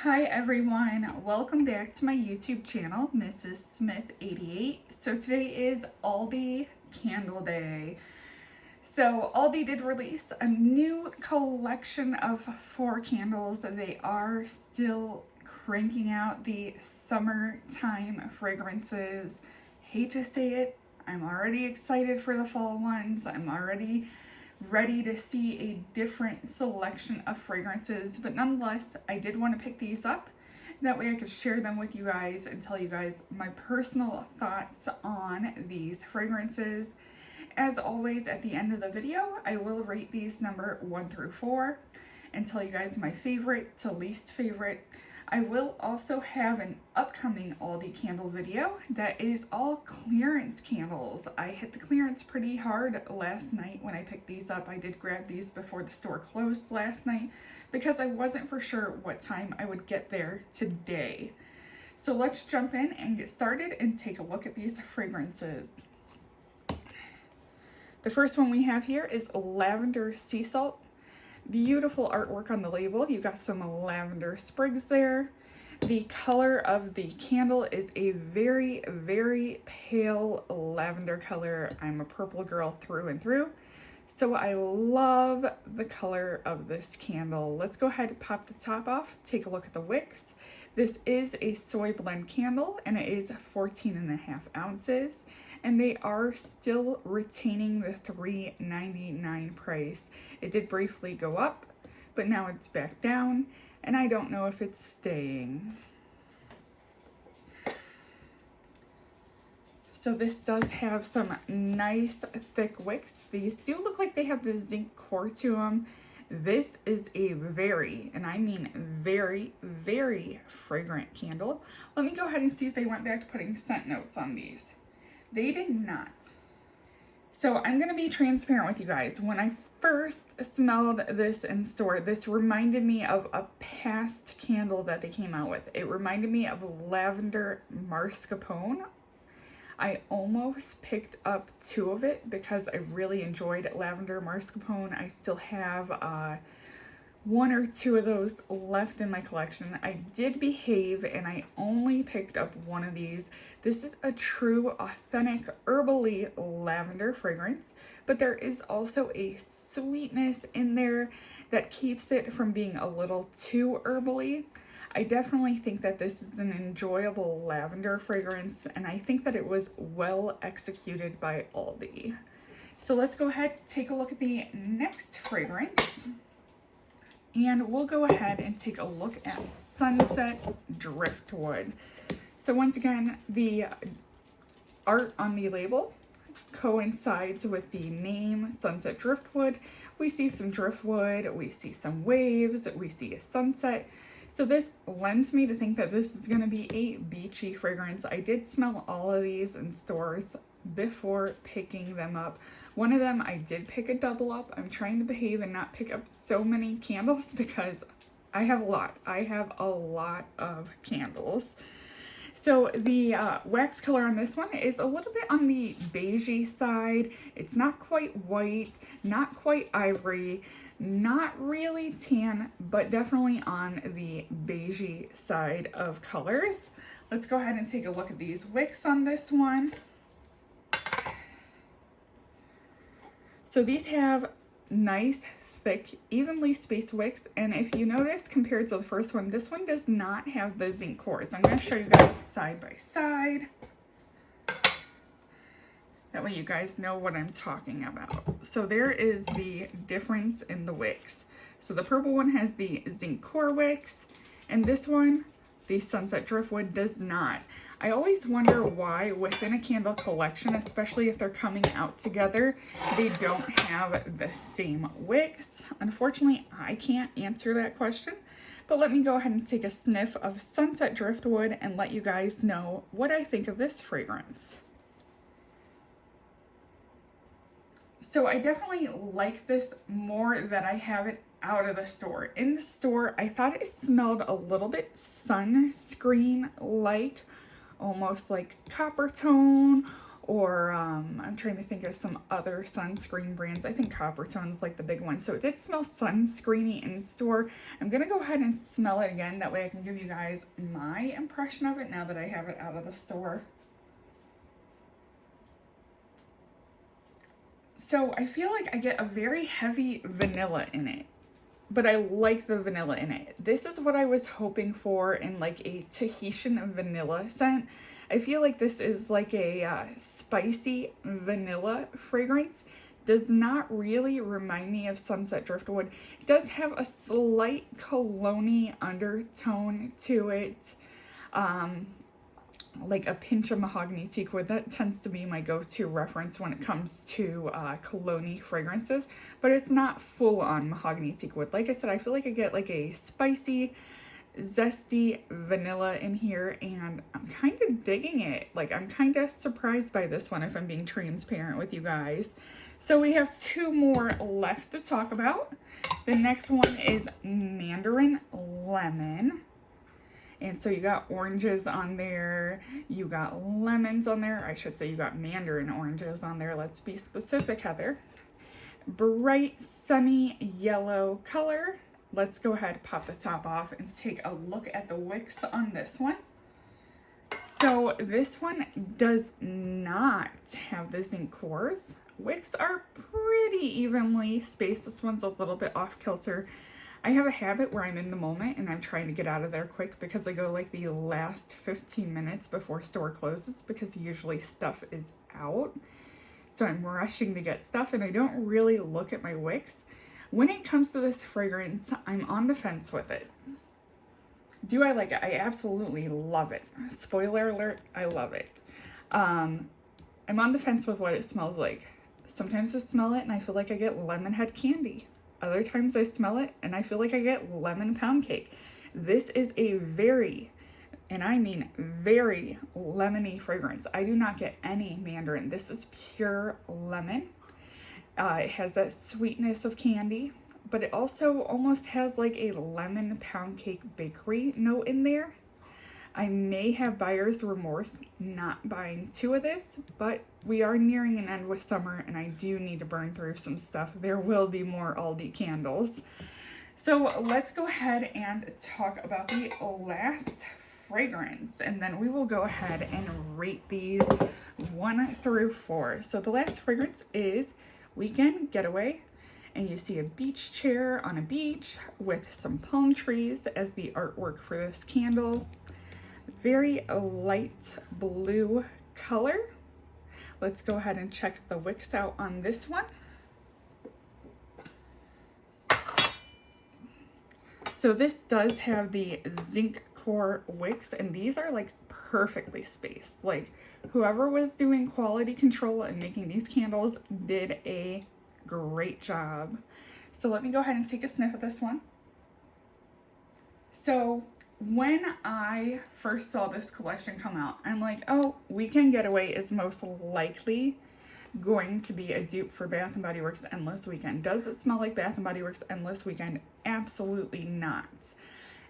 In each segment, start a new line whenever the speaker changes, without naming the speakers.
Hi everyone, welcome back to my YouTube channel, Mrs. Smith 88. So today is Aldi Candle Day. So Aldi did release a new collection of 4 candles. They are still cranking out the summertime fragrances. Hate to say it, I'm already excited for the fall ones. I'm already ready to see a different selection of fragrances, but nonetheless, I did want to pick these up. That way I could share them with you guys and tell you guys my personal thoughts on these fragrances. As always, at the end of the video, I will rate these number 1 through 4 and tell you guys my favorite to least favorite. I will also have an upcoming Aldi candle video that is all clearance candles. I hit the clearance pretty hard last night when I picked these up. I did grab these before the store closed last night because I wasn't for sure what time I would get there today. So let's jump in and get started and take a look at these fragrances. The first one we have here is Lavender Sea Salt. Beautiful artwork on the label. You got some lavender sprigs there. The color of the candle is a very, very pale lavender color. I'm a purple girl through and through, so I love the color of this candle. Let's go ahead and pop the top off, take a look at the wicks. This is a soy blend candle and it is 14.5 ounces. And they are still retaining the $3.99 price. It did briefly go up, but now it's back down, and I don't know if it's staying. So this does have some nice thick wicks. These do look like they have the zinc core to them. This is a very, and I mean very, very fragrant candle. Let me go ahead and see if they went back to putting scent notes on these. They did not. So I'm going to be transparent with you guys. When I first smelled this in store, this reminded me of a past candle that they came out with. It reminded me of lavender mascarpone. I almost picked up 2 of it because I really enjoyed lavender mascarpone. I still have 1 or 2 of those left in my collection. I did behave and I only picked up 1 of these. This is a true, authentic, herbally lavender fragrance, but there is also a sweetness in there that keeps it from being a little too herbally. I definitely think that this is an enjoyable lavender fragrance, and I think that it was well executed by Aldi. So let's go ahead and take a look at the next fragrance. And we'll go ahead and take a look at Sunset Driftwood. So once again, the art on the label coincides with the name Sunset Driftwood. We see some driftwood, we see some waves, we see a sunset. So this lends me to think that this is going to be a beachy fragrance. I did smell all of these in stores before picking them up. One of them I did pick a double up. I'm trying to behave and not pick up so many candles because I have a lot. I have a lot of candles. So the wax color on this one is a little bit on the beigey side. It's not quite white, not quite ivory, not really tan, but definitely on the beigey side of colors. Let's go ahead and take a look at these wicks on this one. So these have nice, thick, evenly spaced wicks, and if you notice, compared to the first one, this one does not have the zinc cores. I'm going to show you guys side by side. That way you guys know what I'm talking about. So there is the difference in the wicks. So the purple one has the zinc core wicks, and this one, the Sunset Driftwood, does not. I always wonder why within a candle collection, especially if they're coming out together, they don't have the same wicks. Unfortunately, I can't answer that question, but let me go ahead and take a sniff of Sunset Driftwood and let you guys know what I think of this fragrance. So I definitely like this more than I have it out of the store. In the store, I thought it smelled a little bit sunscreen-like, almost like copper tone or I'm trying to think of some other sunscreen brands. I think Coppertone's like the big one. So it did smell sunscreeny in store. I'm gonna go ahead and smell it again. That way I can give you guys my impression of it now that I have it out of the store. So I feel like I get a very heavy vanilla in it, but I like the vanilla in it. This is what I was hoping for in like a Tahitian vanilla scent. I feel like this is like a spicy vanilla fragrance. Does not really remind me of Sunset Driftwood. It does have a slight cologne-y undertone to it. Like a pinch of mahogany teakwood. That tends to be my go-to reference when it comes to cologne fragrances, but it's not full on mahogany teakwood. Like I said, I feel like I get like a spicy, zesty vanilla in here, and I'm kind of digging it. Like, I'm kind of surprised by this one, if I'm being transparent with you guys. So we have 2 more left to talk about. The next one is Mandarin Lemon. And so you got oranges on there, you got lemons on there. I should say you got mandarin oranges on there. Let's be specific, Heather. Bright, sunny yellow color. Let's go ahead, pop the top off, and take a look at the wicks on this one. So this one does not have the zinc cores. Wicks are pretty evenly spaced. This one's a little bit off kilter. I have a habit where I'm in the moment and I'm trying to get out of there quick because I go like the last 15 minutes before store closes because usually stuff is out. So I'm rushing to get stuff and I don't really look at my wicks. When it comes to this fragrance, I'm on the fence with it. Do I like it? I absolutely love it. Spoiler alert, I love it. I'm on the fence with what it smells like. Sometimes I smell it and I feel like I get lemon head candy. Other times I smell it and I feel like I get lemon pound cake. This is a very, and I mean very, lemony fragrance. I do not get any mandarin. This is pure lemon. It has that sweetness of candy, but it also almost has like a lemon pound cake bakery note in there. I may have buyer's remorse not buying 2 of this, but we are nearing an end with summer and I do need to burn through some stuff. There will be more Aldi candles. So let's go ahead and talk about the last fragrance, and then we will go ahead and rate these 1 through 4. So the last fragrance is Weekend Getaway, and you see a beach chair on a beach with some palm trees as the artwork for this candle. Very light blue color. Let's go ahead and check the wicks out on this one. So this does have the zinc core wicks, and these are like perfectly spaced. Like, whoever was doing quality control and making these candles did a great job. So let me go ahead and take a sniff of this one. So when I first saw this collection come out, I'm like, oh, Weekend Getaway is most likely going to be a dupe for Bath & Body Works Endless Weekend. Does it smell like Bath & Body Works Endless Weekend? Absolutely not.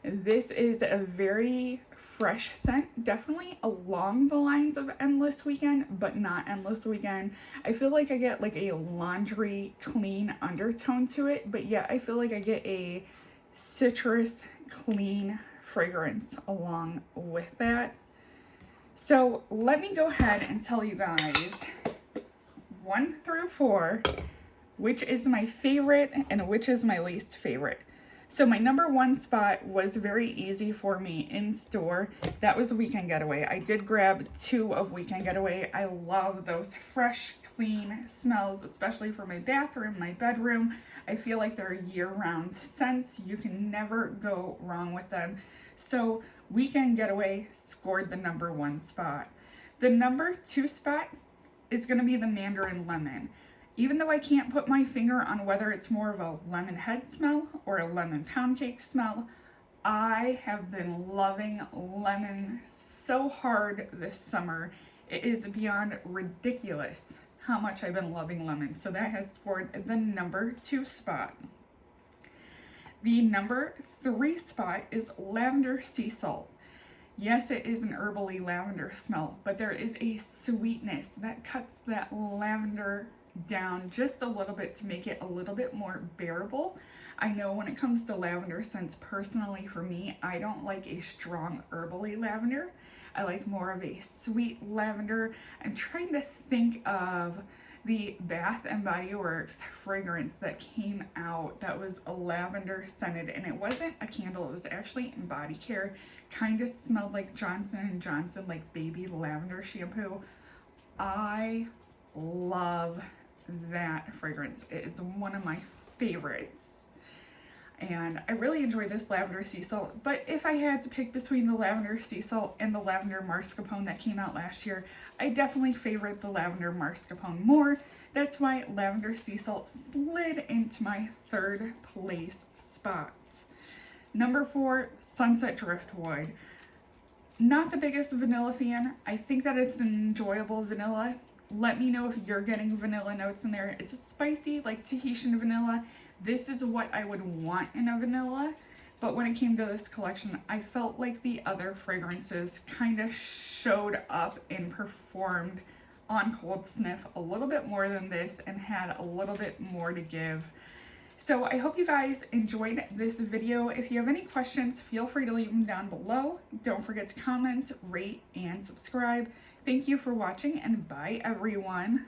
This is a very fresh scent, definitely along the lines of Endless Weekend, but not Endless Weekend. I feel like I get like a laundry clean undertone to it, but yet I feel like I get a citrus clean fragrance along with that. So let me go ahead and tell you guys 1 through 4 which is my favorite and which is my least favorite. So my number 1 spot was very easy for me in store. That was Weekend Getaway. I did grab 2 of Weekend Getaway. I love those fresh, clean smells, especially for my bathroom, my bedroom. I feel like they're year-round scents. You can never go wrong with them. So Weekend Getaway scored the number 1 spot. The number 2 spot is going to be the Mandarin Lemon. Even though I can't put my finger on whether it's more of a lemon head smell or a lemon pound cake smell, I have been loving lemon so hard this summer. It is beyond ridiculous how much I've been loving lemon. So that has scored the number 2 spot. The number 3 spot is Lavender Sea Salt. Yes, it is an herbally lavender smell, but there is a sweetness that cuts that lavender down just a little bit to make it a little bit more bearable. I know when it comes to lavender scents, personally for me, I don't like a strong herbally lavender. I like more of a sweet lavender. I'm trying to think of the Bath and Body Works fragrance that came out that was a lavender scented, and it wasn't a candle, it was actually in body care. Kind of smelled like Johnson & Johnson, like baby lavender shampoo. I love that fragrance. It is one of my favorites. And I really enjoy this Lavender Sea Salt, but if I had to pick between the Lavender Sea Salt and the Lavender Mascarpone that came out last year, I definitely favorite the Lavender Mascarpone more. That's why Lavender Sea Salt slid into my third place spot. Number 4, Sunset Driftwood. Not the biggest vanilla fan. I think that it's an enjoyable vanilla. Let me know if you're getting vanilla notes in there. It's spicy, like Tahitian vanilla. This is what I would want in a vanilla, but when it came to this collection, I felt like the other fragrances kind of showed up and performed on cold sniff a little bit more than this and had a little bit more to give. So I hope you guys enjoyed this video. If you have any questions, feel free to leave them down below. Don't forget to comment, rate, and subscribe. Thank you for watching, and bye everyone.